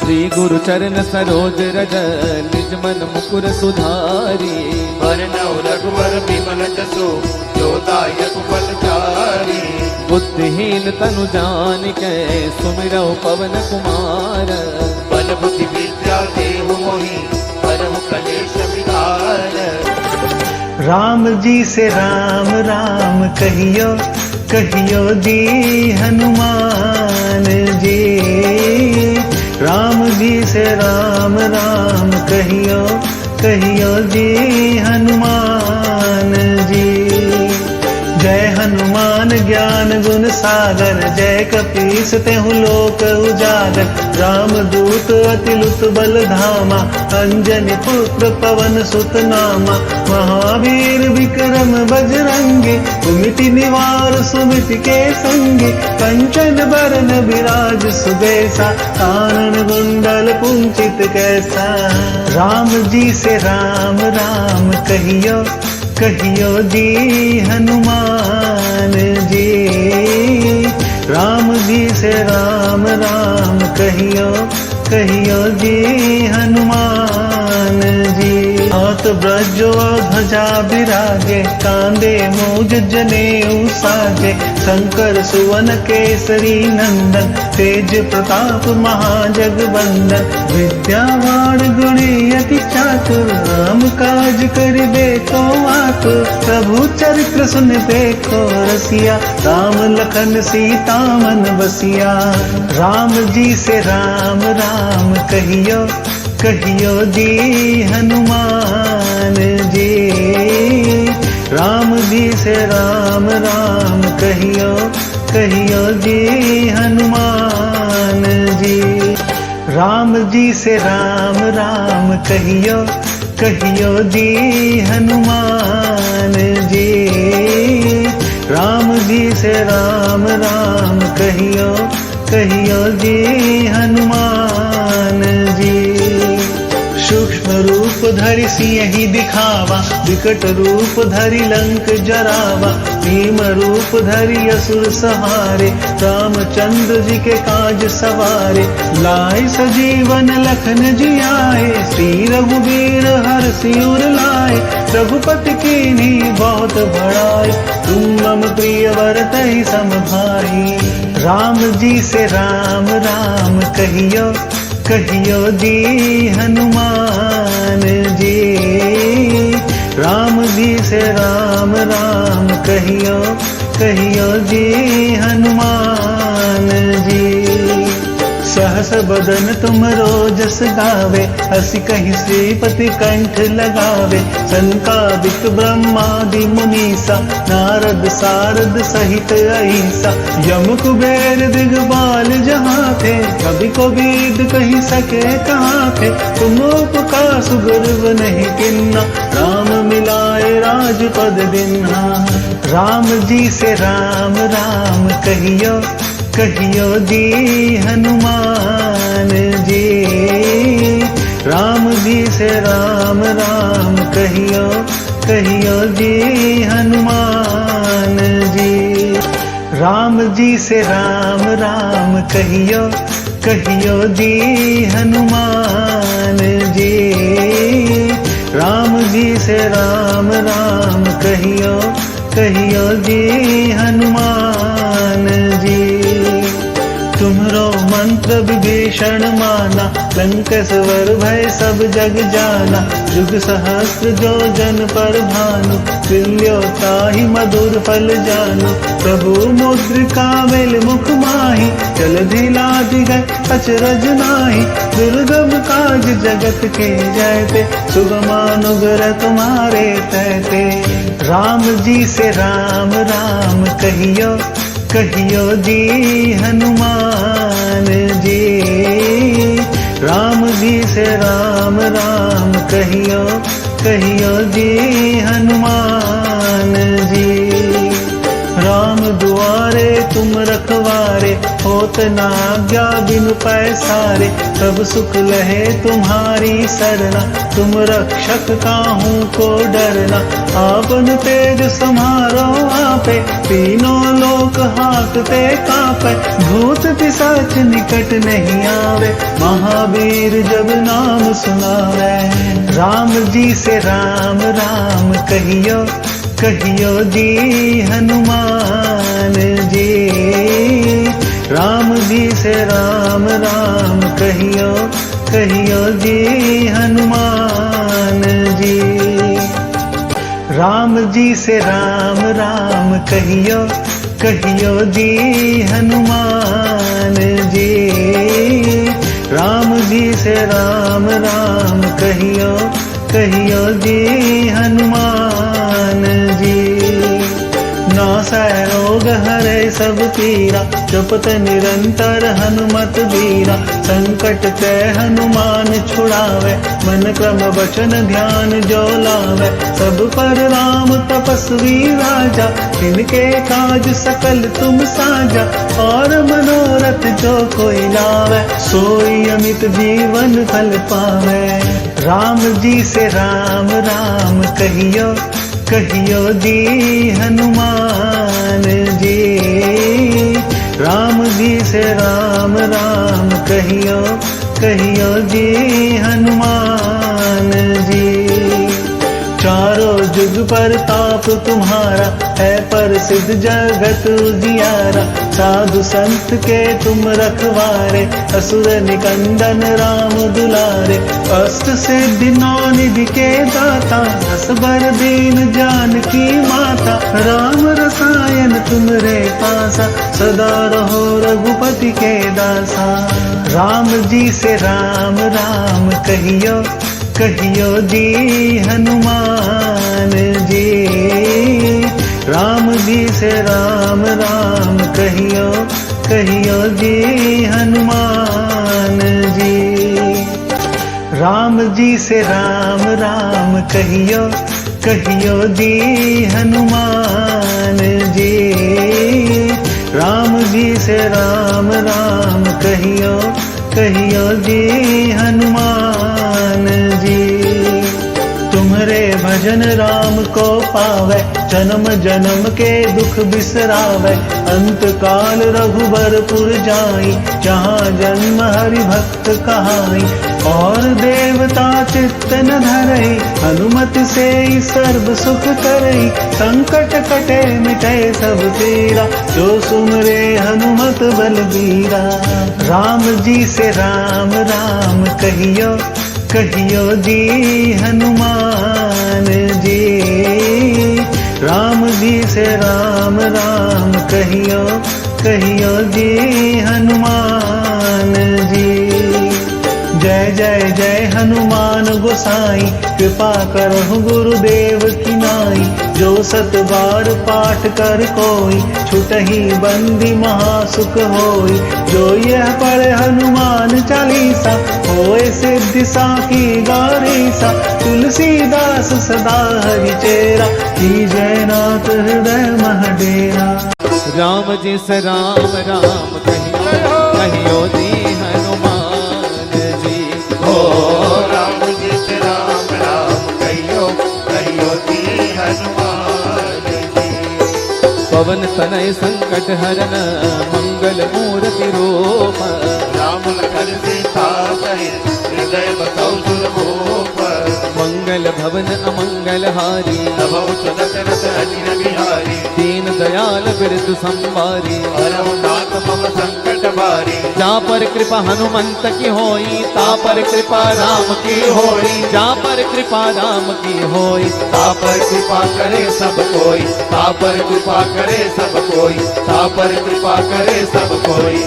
श्री गुरु चरण सरोज रज निज मन मुकुर सुधारी। वरनौ रघुवर विमल जसु जो दायक फलचारी। बुद्धिहीन तनु जानिकै सुमिरौ पवन कुमार। बल बुद्धि विद्या देहु मोहि हरहु कलेश विकार। राम जी से राम राम कहियो कहियो जी हनुमान जी। राम जी से राम राम कहियो कहियो जी हनुमान जी। जय हनुमान ज्ञान गुण सागर जय कपीस तेहु लोक उजागर। राम दूत अतिलुत बल धामा अंजनी पुत्र पवन सुत नामा। महावीर विक्रम बजरंगी कुमिति निवार सुमिति के संगी। कंचन बरन विराज सुबेसा कानन कुंडल कुंचित कैसा। राम जी से राम राम कहियो कहियो जी हनुमान जी। राम जी से राम राम कहियो कहियो जी हनुमान जी। हाथ ब्रजो ध्वजा विराजे कांधे मूज जनेऊ साजे। शंकर सुवन केसरी नंदन तेज प्रताप महाजगवंदन। विद्यावान गुणी अति चातुर राम काज करिबे को आतुर। प्रभु चरित्र सुन देखो रसिया राम लखन सीता मन बसिया। राम जी से राम राम कहियो कहियो जी हनुमान जी। राम जी से राम राम कहियो कहियो जी हनुमान जी। राम जी से राम राम कहियो कहियो जी हनुमान जी। राम जी से राम राम कहियो कहियो जी हनुमान जी। सूक्ष्म रूप धरि सिंहि दिखावा विकट रूप धरि लंक जरावा। भीम रूप धरि असुर संहारे रामचंद्र जी के काज सवारे। लाए सजीवन लखन जियाए श्री रघुवीर हर्षि उर लाए। रघुपति कीन्ही बहुत बड़ाई तुम मम प्रिय भरतहि सम भाई। राम जी से राम राम कहियो कहियो जी हनुमान जी। राम जी से राम राम कहियो कहियो जी हनुमान जी। सहस बदन तुम रोजस गावे हसी कहीं श्रीपति कंठ लगावे। संकादिक ब्रह्मादि मुनीसा नारद सारद सहित ऐसा। यम कुबेर दिगपाल जहाँ थे कभी को बीद कहीं सके कहाँ थे। तुम उपकार सुग्रीव नहीं किन्ना राम मिलाए राजपद दिन्हा। राम जी से राम राम कहियो कहियो जी हनुमान जी। राम जी से राम राम कहियो कहियो जी हनुमान जी। राम जी से राम राम कहियो कहियो जी हनुमान जी। राम जी से राम राम कहियो कहियो जी हनुमान जी। तुम्हरो मंत्र विभीषण माना लंकेश्वर भय सब जग जाना। युग सहस्त्र जो जन पर भानु तुल्यो ताहि मधुर फल जानु। प्रभु मुद्रिका मेल मुख माहि जलधि लाधि गए अचरज नाही। दुर्गम काज जगत के जयते सुगमानुग्रह तुम्हारे तहते। राम जी से राम राम कहियो कहियो जी हनुमान जी। राम जी से राम राम कहियो कहियो जी हनुमान जी। राम दुआरे तुम रखवारे होत ना आज्ञा बिनु पैसारे, तब सुख लहे तुम्हारी सरना, तुम रक्षक काहू को डरना। आपन तेज समारो आपे, तीनों लोक हाकते कापे, भूत पिशाच निकट नहीं आवे, महावीर जब नाम सुनावे। राम जी से राम राम कहियो, कहियो जी हनुमान जी। राम जी से राम राम कहियो, कहियो जी हनुमान जी। राम जी से राम राम कहियो, कहियो जी हनुमान जी। राम जी से राम राम कहियो, कहियो जी हनुमान जी। नासै रोग हरै सब पीरा, जपत निरंतर हनुमत बीरा। संकट ते हनुमान छुड़ावे, मन क्रम वचन ध्यान जो लावे। सब पर राम तपस्वी राजा, तिनके काज सकल तुम साजा। और मनोरथ जो कोई लावे, सोई अमित जीवन फल पावे। राम जी से राम राम कहियो, कहियो जी हनुमान जी। राम जी से राम राम कहियो, कहियो जी हनुमान जी। चारों जुग पर ताप तुम्हारा, है प्रसिद्ध जगत उजियारा। साधु संत के तुम रखवारे, असुर निकंदन राम दुलारे। अष्ट सिद्धि नौ निधि के दाता, दस बर दीन जानकी माता। राम रसायन तुमरे पासा, सदा रहो रघुपति के दासा। राम जी से राम राम कहियो, कहियो जी हनुमान जी। राम जी से राम राम कहियो, कहियो जी हनुमान जी। राम जी से राम राम कहियो, कहियो जी हनुमान जी। राम जी से राम राम कहियो, कहियो जी हनुमान जी। तुम्हारे भजन राम को पावे, जन्म जन्म के दुख बिसरावे। अंत काल रघुबरपुर जाई, जहाँ जन्म हरि भक्त कहाई। और देवता चित्त न धरई, हनुमत से ही सर्व सुख करई। संकट कटे मिटे सब पीरा, जो सुमरे हनुमत बलबीरा। राम जी से राम राम कहियो, कहियो जी हनुमान जी। राम जी से राम राम कहियो, कहियो जी हनुमान जी। जय जय जय हनुमान गोसाई, कृपा करहु गुरुदेव की नाई। जो सत बार पाठ कर कोई, छुटहि बंदी महासुख होई। जो यह पढ़े हनुमान चालीसा, होए सिद्धि साखी गौरीसा। तुलसीदास सदा हरि चेरा, कीजय नाथ हृदय मह डेरा। राम जी से राम राम कहियो, कहियो जी हनुमान जी। ओ राम जी से राम राम कहियो, कहियो जी हनुमान जी। पवन तनय संकट हरन, मंगल मूर्ति रूप। राम लखन सीता सहित, हृदय बसौ सुरभूप। मंगल भवन अमंगल हारी, नभौ दशरथ अजिर बिहारी। दीन दयाल बिरदु संवारी। हरहु नाथ मम संकट बारी। जा पर कृपा हनुमंत की होई, ता पर कृपा राम की होई। जा पर कृपा राम की होई, ता पर कृपा करे सब कोई। ता पर कृपा करे सब कोई। ता पर कृपा करे सब कोई।